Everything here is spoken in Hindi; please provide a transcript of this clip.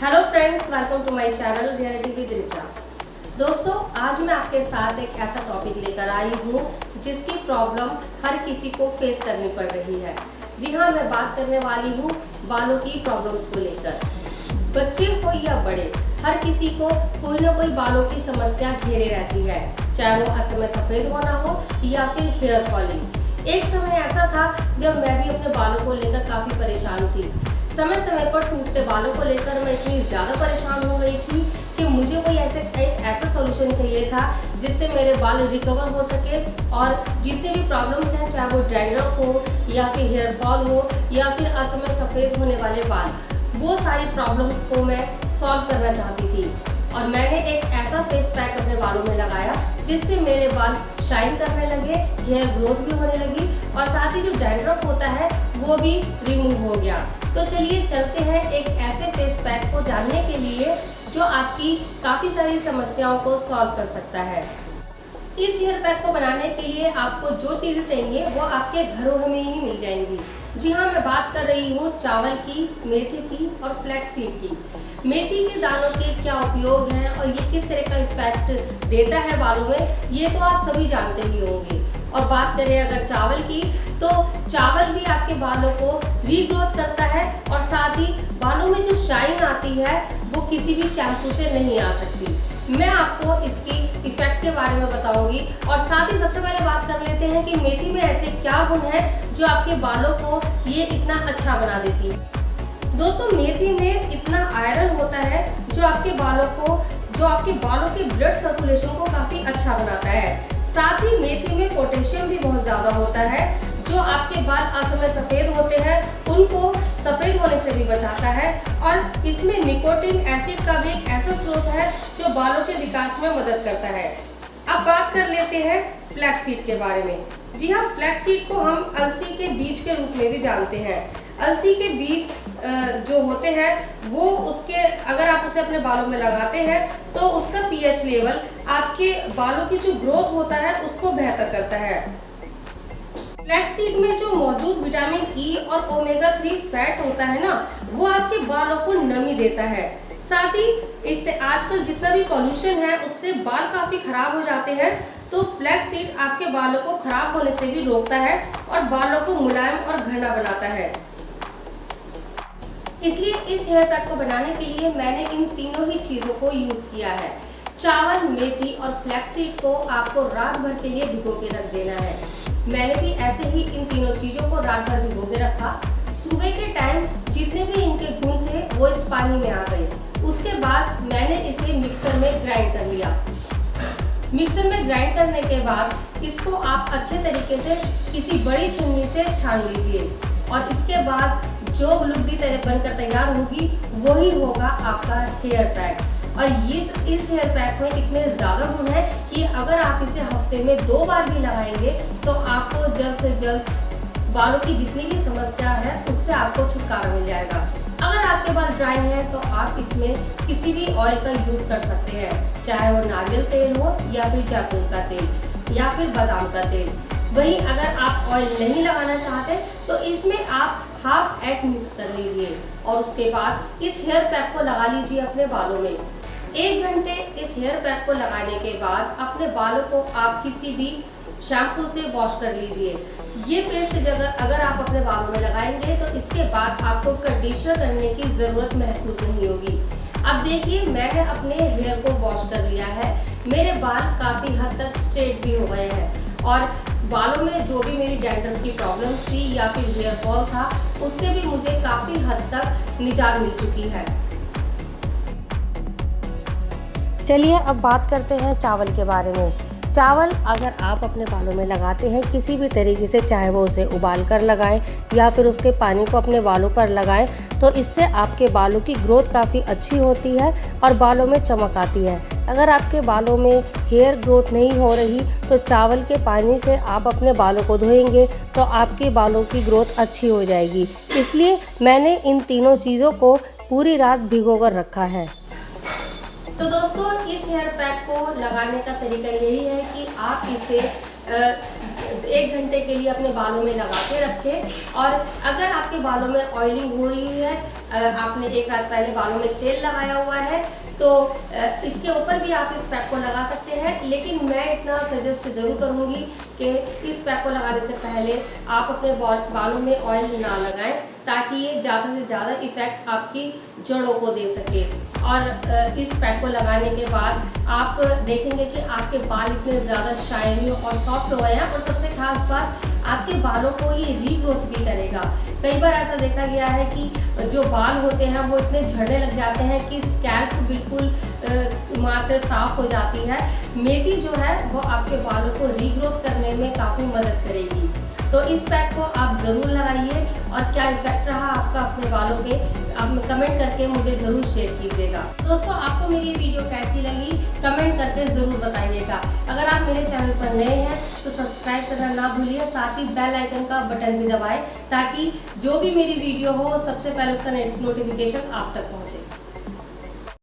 Hello friends, welcome to my channel reality with Richa. दोस्तों, आज मैं आपके साथ एक ऐसा टॉपिक लेकर आई हूँ जिसकी प्रॉब्लम हर किसी को फेस करनी पड़ रही है। जी हाँ, मैं बात करने वाली हूँ बालों की प्रॉब्लम्स को लेकर। बच्चे हो या बड़े, हर किसी को कोई ना कोई बालों की समस्या घेरे रहती है, चाहे वो असमय सफ़ेद होना हो या फिर हेयर फॉलिंग। एक समय ऐसा था जब मैं भी अपने बालों को लेकर काफ़ी परेशान थी। समय समय पर टूटते बालों को लेकर मैं इतनी ज़्यादा परेशान हो गई थी कि मुझे कोई ऐसा सॉल्यूशन चाहिए था जिससे मेरे बाल रिकवर हो सके और जितने भी प्रॉब्लम्स हैं, चाहे वो डैंड्रफ हो या फिर हेयर फॉल हो या फिर असमय सफ़ेद होने वाले बाल, वो सारी प्रॉब्लम्स को मैं सॉल्व करना चाहती थी। और मैंने एक ऐसा फेस पैक अपने बालों में लगाया जिससे मेरे बाल शाइन करने लगे, हेयर ग्रोथ भी होने लगी और साथ ही जो डैंड्रफ होता है वो भी रिमूव हो गया। तो चलिए चलते हैं एक ऐसे फेस पैक को जानने के लिए जो आपकी काफ़ी सारी समस्याओं को सॉल्व कर सकता है। इस हेयर पैक को बनाने के लिए आपको जो चीज़ें चाहिए वो आपके घरों में ही मिल जाएंगी। जी हाँ, मैं बात कर रही हूँ चावल की, मेथी की और फ्लैक्स सीड की। मेथी के दानों के क्या उपयोग हैं और ये किस तरह का इफेक्ट देता है बालों में, ये तो आप सभी जानते ही होंगे। और बात करें अगर चावल की, तो चावल भी आपके बालों को रीग्रोथ करता है और साथ ही बालों में जो शाइन आती है वो किसी भी शैम्पू से नहीं आ सकती। मैं आपको इसकी इफेक्ट के बारे में बताऊंगी और साथ ही सबसे पहले बात कर लेते हैं कि मेथी में ऐसे क्या गुण है जो आपके बालों को ये इतना अच्छा बना देती है। दोस्तों, मेथी में इतना आयरन होता है जो आपके बालों के ब्लड सर्कुलेशन को काफ़ी अच्छा बनाता है। साथ ही मेथी में पोटेशियम भी बहुत ज़्यादा होता है जो आपके बाल असमय सफ़ेद होते हैं उनको सफ़ेद होने से भी बचाता है। और इसमें निकोटिन एसिड का भी एक ऐसा स्रोत है जो बालों के विकास में मदद करता है। अब बात कर लेते हैं फ्लैक्स सीड के बारे में। जी हाँ, फ्लैक्स सीड को हम अलसी के बीज के रूप में भी जानते हैं। अलसी के बीज जो होते हैं वो अगर आप उसे अपने बालों में लगाते हैं तो उसका पीएच लेवल आपके बालों की जो ग्रोथ होता है उसको बेहतर करता है। फ्लैक्स सीड में जो मौजूद विटामिन ई और ओमेगा 3 फैट होता है ना, वो आपके बालों को नमी देता है। साथ ही इससे आजकल जितना भी पॉल्यूशन है उससे बाल काफ़ी खराब हो जाते हैं, तो फ्लैक्स सीड आपके बालों को खराब होने से भी रोकता है और बालों को मुलायम और घना बनाता है। इसलिए इस हेयर पैक को बनाने के लिए मैंने इन तीनों ही चीज़ों को यूज़ किया है। चावल, मेथी और फ्लैक्स सीड को आपको रात भर के लिए भिगो के रख देना है। मैंने भी ऐसे ही इन तीनों चीज़ों को रात भर भिगो के रखा। सुबह के टाइम जितने भी इनके गुण थे वो इस पानी में आ गए। उसके बाद मैंने इसे मिक्सर में ग्राइंड कर लिया। मिक्सर में ग्राइंड करने के बाद इसको आप अच्छे तरीके से किसी बड़ी छन्नी से छान लीजिए और इसके बाद जो लुगदी बनकर तैयार होगी वही होगा आपका हेयर पैक। और इस हेयर पैक में इतने ज़्यादा गुण हैं कि अगर आप इसे हफ्ते में 2 बार भी लगाएंगे तो आपको जल्द से जल्द बालों की जितनी भी समस्या है उससे आपको छुटकारा मिल जाएगा। अगर आपके बाल ड्राई हैं तो आप इसमें किसी भी ऑयल का यूज़ कर सकते हैं, चाहे वो नारियल तेल हो या फिर जैतून का तेल या फिर बादाम का तेल। वहीं अगर आप ऑयल नहीं लगाना चाहते तो इसमें आप हाफ एग मिक्स कर लीजिए और उसके बाद इस हेयर पैक को लगा लीजिए अपने बालों में। 1 घंटे इस हेयर पैक को लगाने के बाद अपने बालों को आप किसी भी शैम्पू से वॉश कर लीजिए। ये पेस्ट अगर आप अपने बालों में लगाएंगे तो इसके बाद आपको कंडीशनर करने की ज़रूरत महसूस नहीं होगी। अब देखिए, मैंने अपने हेयर को वॉश कर लिया है। मेरे बाल काफ़ी हद तक स्ट्रेट भी हो गए हैं और बालों में जो भी मेरी डैंड्रफ की प्रॉब्लम्स थी या फिर हेयर फॉल था उससे भी मुझे काफ़ी हद तक निजात मिल चुकी है। चलिए अब बात करते हैं चावल के बारे में। चावल अगर आप अपने बालों में लगाते हैं किसी भी तरीके से, चाहे वो उसे उबाल कर लगाएं या फिर उसके पानी को अपने बालों पर लगाएं, तो इससे आपके बालों की ग्रोथ काफ़ी अच्छी होती है और बालों में चमक आती है। अगर आपके बालों में हेयर ग्रोथ नहीं हो रही तो चावल के पानी से आप अपने बालों को धोएंगे तो आपके बालों की ग्रोथ अच्छी हो जाएगी। इसलिए मैंने इन तीनों चीज़ों को पूरी रात भिगो कर रखा है। तो दोस्तों, इस हेयर पैक को लगाने का तरीका यही है कि आप इसे 1 घंटे के लिए अपने बालों में लगा के रखें और अगर आपके बालों में ऑयलिंग हो रही है आपने एक रात पहले बालों में तेल लगाया हुआ है तो इसके ऊपर भी आप इस पैक को लगा सकते हैं। लेकिन मैं इतना सजेस्ट ज़रूर करूँगी कि इस पैक को लगाने से पहले आप अपने बालों में ऑयल ना लगाएं, ताकि ये ज़्यादा से ज़्यादा इफ़ेक्ट आपकी जड़ों को दे सके। और इस पैक को लगाने के बाद आप देखेंगे कि आपके बाल इतने ज़्यादा शाइनी और सॉफ्ट हो गए हैं। और सबसे खास बात, आपके बालों को ये रीग्रोथ भी करेगा। कई बार ऐसा देखा गया है कि जो बाल होते हैं वो इतने झड़ने लग जाते हैं कि स्कैल्प बिल्कुल वहाँ से साफ हो जाती है। मेथी जो है वो आपके बालों को रीग्रोथ करने में काफ़ी मदद करेगी। तो इस पैक को आप ज़रूर लगाइए और क्या इफेक्ट रहा आपका अपने बालों पे, आप कमेंट करके मुझे ज़रूर शेयर कीजिएगा। दोस्तों, आपको मेरी वीडियो कैसी लगी कमेंट करके ज़रूर बताइएगा। अगर आप मेरे चैनल पर नए हैं तो सब्सक्राइब करना ना भूलिए, साथ ही बेल आइकन का बटन भी दबाएं, ताकि जो भी मेरी वीडियो हो सबसे पहले उसका नोटिफिकेशन आप तक पहुँचे।